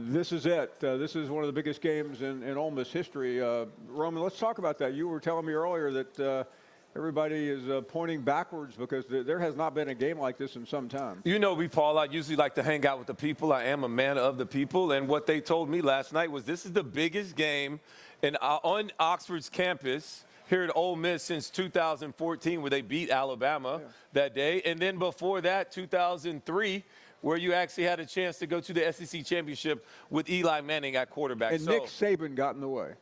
This is it. This is one of the biggest games in Ole Miss history. Roman, let's talk about that. You were telling me earlier that everybody is pointing backwards because there has not been a game like this in some time. You know me, Paul. I usually like to hang out with the people. I am a man of the people. And what they told me last night was this is the biggest game on Oxford's campus here at Ole Miss since 2014, where they beat Alabama that day. And then before that, 2003, where you actually had a chance to go to the SEC championship with Eli Manning at quarterback. And Nick Saban got in the way.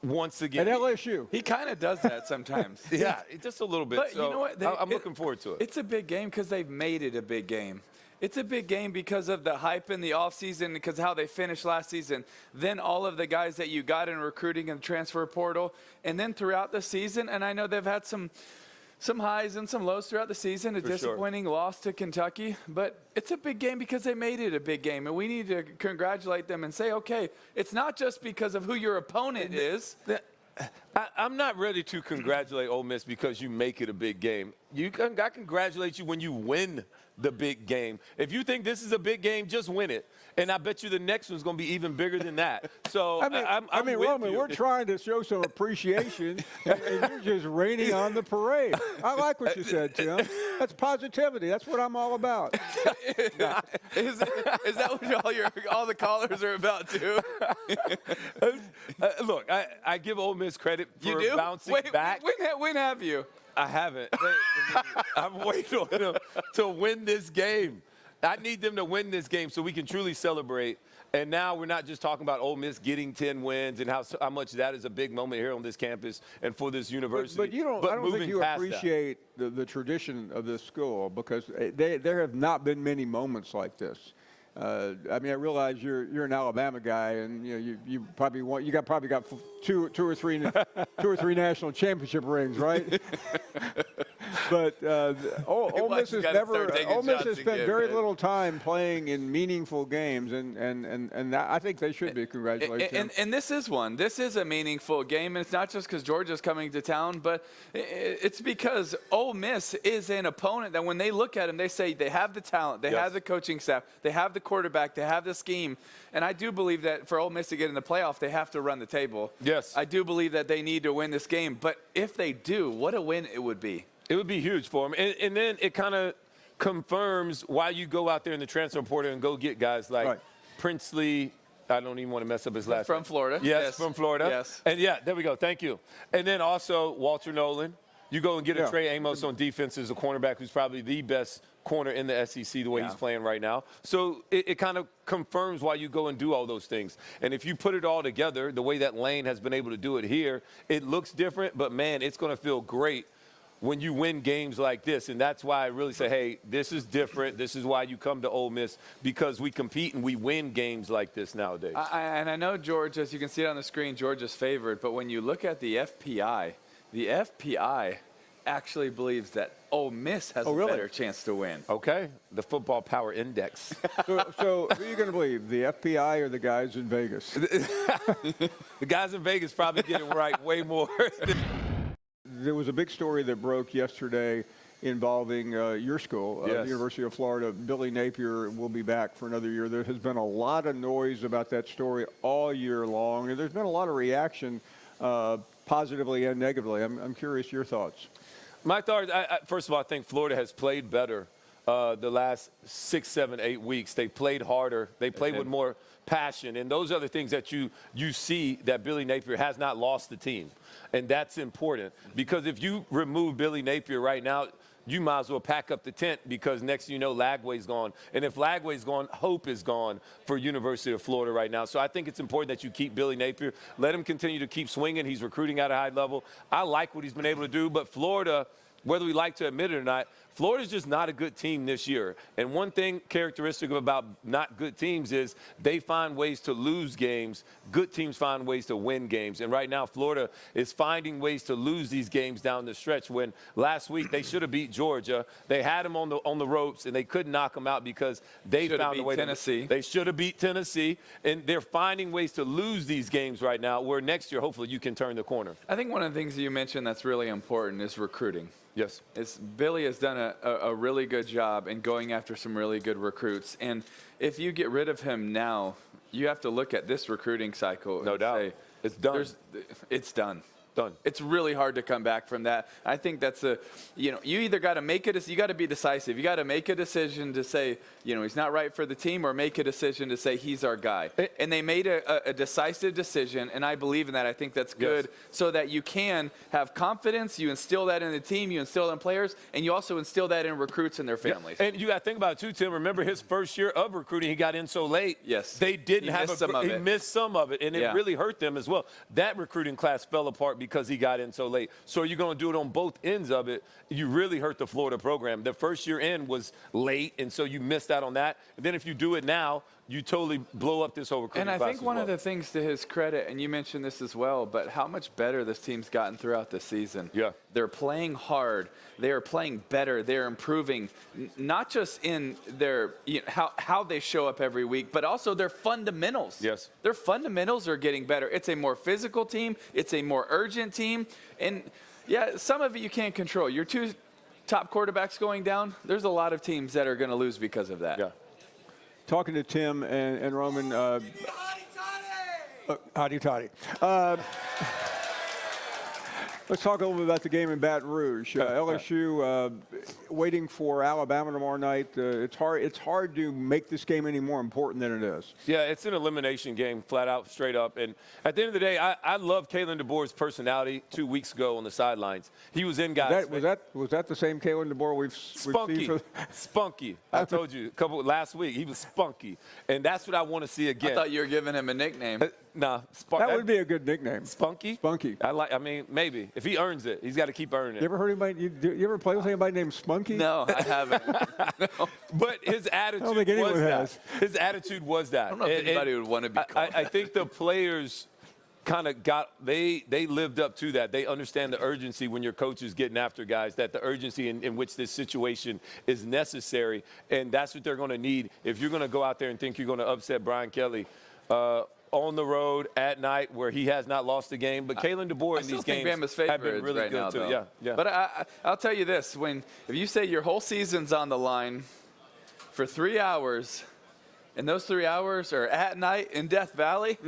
Once again. At LSU. He kind of does that sometimes. Yeah, just a little bit. But so you know what? I'm looking forward to it. It's a big game because they've made it a big game. It's a big game because of the hype in the offseason, because how they finished last season. Then all of the guys that you got in recruiting and transfer portal. And then throughout the season, and I know they've had some highs and some lows throughout the season, a disappointing loss to Kentucky. But it's a big game because they made it a big game. And we need to congratulate them and say, okay, it's not just because of who your opponent is. I'm not ready to congratulate Ole Miss because you make it a big game. I congratulate you when you win the big game. If you think this is a big game, just win it. And I bet you the next one's going to be even bigger than that. So, I mean, Roman, we're trying to show some appreciation, and you're just raining on the parade. I like what you said, Tim. That's positivity. That's what I'm all about. Is that what all the callers are about, too? Look, I give Ole Miss credit for bouncing back. When have you? I haven't. I'm waiting on them to win this game. I need them to win this game so we can truly celebrate. And now we're not just talking about Ole Miss getting 10 wins and how much that is a big moment here on this campus and for this university. But I don't think you appreciate the tradition of this school because there have not been many moments like this. I mean, I realize you're an Alabama guy, and you probably got two or three national championship rings, right? But Ole Miss has spent very little time playing in meaningful games, and I think they should be congratulated. And this is one. This is a meaningful game, and it's not just because Georgia's coming to town, but it's because Ole Miss is an opponent that when they look at them, they say they have the talent, they have the coaching staff, they have the quarterback, they have the scheme. And I do believe that for Ole Miss to get in the playoff, they have to run the table. Yes. I do believe that they need to win this game. But if they do, what a win it would be. It would be huge for them. And then it kind of confirms why you go out there in the transfer portal and go get guys like Princely. I don't even want to mess up his last name. From Florida. Yes, from Florida. Yes. And, there we go. Thank you. And then also Walter Nolan. You go and get a Trey Amos on defense as a cornerback who's probably the best corner in the SEC the way he's playing right now. So it kind of confirms why you go and do all those things. And if you put it all together, the way that Lane has been able to do it here, it looks different, but, man, it's going to feel great when you win games like this. And that's why I really say, hey, this is different. This is why you come to Ole Miss, because we compete and we win games like this nowadays. And I know Georgia, as you can see it on the screen, Georgia's favored. But when you look at the FPI actually believes that Ole Miss has a better chance to win. Okay, the Football Power Index. So who are you going to believe, the FPI or the guys in Vegas? The guys in Vegas probably get it right way more. There was a big story that broke yesterday involving your school, the University of Florida. Billy Napier will be back for another year. There has been a lot of noise about that story all year long, and there's been a lot of reaction, positively and negatively. I'm curious your thoughts. My thoughts, first of all, I think Florida has played better the last 6, 7, 8 weeks. They played harder. They played with more passion. And those are the things that you see that Billy Napier has not lost the team. And that's important because if you remove Billy Napier right now, you might as well pack up the tent because next you know Lagway's gone. And if Lagway's gone, hope is gone for University of Florida right now. So I think it's important that you keep Billy Napier. Let him continue to keep swinging. He's recruiting at a high level. I like what he's been able to do. But Florida, whether we like to admit it or not, Florida's just not a good team this year. And one thing characteristic about not good teams is they find ways to lose games. Good teams find ways to win games. And right now, Florida is finding ways to lose these games down the stretch when last week they should have beat Georgia. They had them on the ropes, and they couldn't knock them out because they found a way to. They should have beat Tennessee. And they're finding ways to lose these games right now where next year, hopefully, you can turn the corner. I think one of the things that you mentioned that's really important is recruiting. Yes. Billy has done a really good job in going after some really good recruits. And if you get rid of him now, You have to look at this recruiting cycle. No doubt. Say, It's done. It's done. Done. It's really hard to come back from that. I think that's you either got to make it, you got to be decisive. You got to make a decision to say, he's not right for the team, or make a decision to say he's our guy. And they made a decisive decision, and I believe in that. I think that's good, so that you can have confidence. You instill that in the team, you instill it in players, and you also instill that in recruits and their families. Yeah. And you got to think about it too, Tim. Remember his first year of recruiting, he got in so late. Yes. They didn't have he missed some of it, and it really hurt them as well. That recruiting class fell apart because he got in so late. So are you going to do it on both ends of it? You really hurt the Florida program. The first year in was late, and so you missed out on that. And then if you do it now, you totally blow up this whole recruiting class. And I think one of the things, to his credit, and you mentioned this as well, but how much better this team's gotten throughout the season. Yeah. They're playing hard. They are playing better. They're improving, not just in their how they show up every week, but also their fundamentals. Yes. Their fundamentals are getting better. It's a more physical team. It's a more urgent team. And, yeah, some of it you can't control. Your two top quarterbacks going down, there's a lot of teams that are going to lose because of that. Yeah. Talking to Tim and Roman. Hotty toddy. Let's talk a little bit about the game in Baton Rouge. LSU waiting for Alabama tomorrow night. It's hard to make this game any more important than it is. Yeah, it's an elimination game, flat out, straight up. And at the end of the day, I love Kalen DeBoer's personality 2 weeks ago on the sidelines. He was in guys. Was that the same Kalen DeBoer we've seen? Spunky. I told you last week. He was spunky. And that's what I want to see again. I thought you were giving him a nickname. Nah, that would be a good nickname. Spunky? Spunky. I mean, maybe. If he earns it, he's got to keep earning it. You ever heard anybody? You ever play with anybody named Spunky? No, I haven't. No. But his attitude I don't think anyone has. His attitude was that. I don't know if anybody would want to be called. I think the players kind of they lived up to that. They understand the urgency when your coach is getting after guys, that the urgency in which this situation is necessary, and that's what they're going to need. If you're going to go out there and think you're going to upset Brian Kelly on the road at night where he has not lost a game, but Kalen DeBoer in these games have been really right good now, too. though. Yeah. But I'll tell you this: if you say your whole season's on the line for 3 hours, and those 3 hours are at night in Death Valley.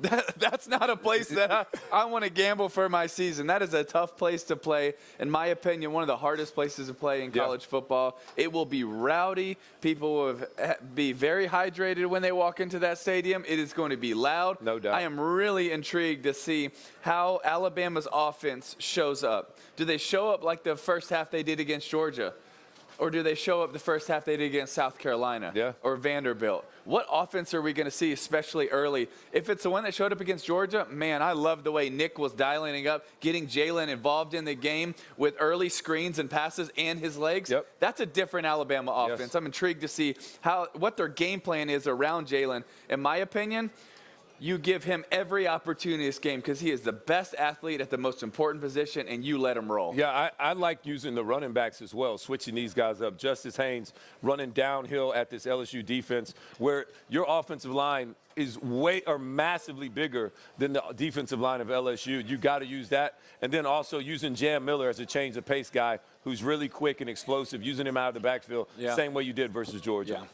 That's not a place that I want to gamble for my season. That is a tough place to play. In my opinion, one of the hardest places to play in college football. It will be rowdy. People will be very hydrated when they walk into that stadium. It is going to be loud. No doubt. I am really intrigued to see how Alabama's offense shows up. Do they show up like the first half they did against Georgia? Or do they show up the first half they did against South Carolina or Vanderbilt? What offense are we going to see, especially early? If it's the one that showed up against Georgia, man, I love the way Nick was dialing it up, getting Jalen involved in the game with early screens and passes and his legs. That's a different Alabama offense. I'm intrigued to see what their game plan is around Jalen. In my opinion, you give him every opportunity this game because he is the best athlete at the most important position, and you let him roll. Yeah, I like using the running backs as well, switching these guys up. Justice Haynes running downhill at this LSU defense where your offensive line is massively bigger than the defensive line of LSU. You got to use that. And then also using Jam Miller as a change of pace guy who's really quick and explosive, using him out of the backfield, same way you did versus Georgia. Yeah.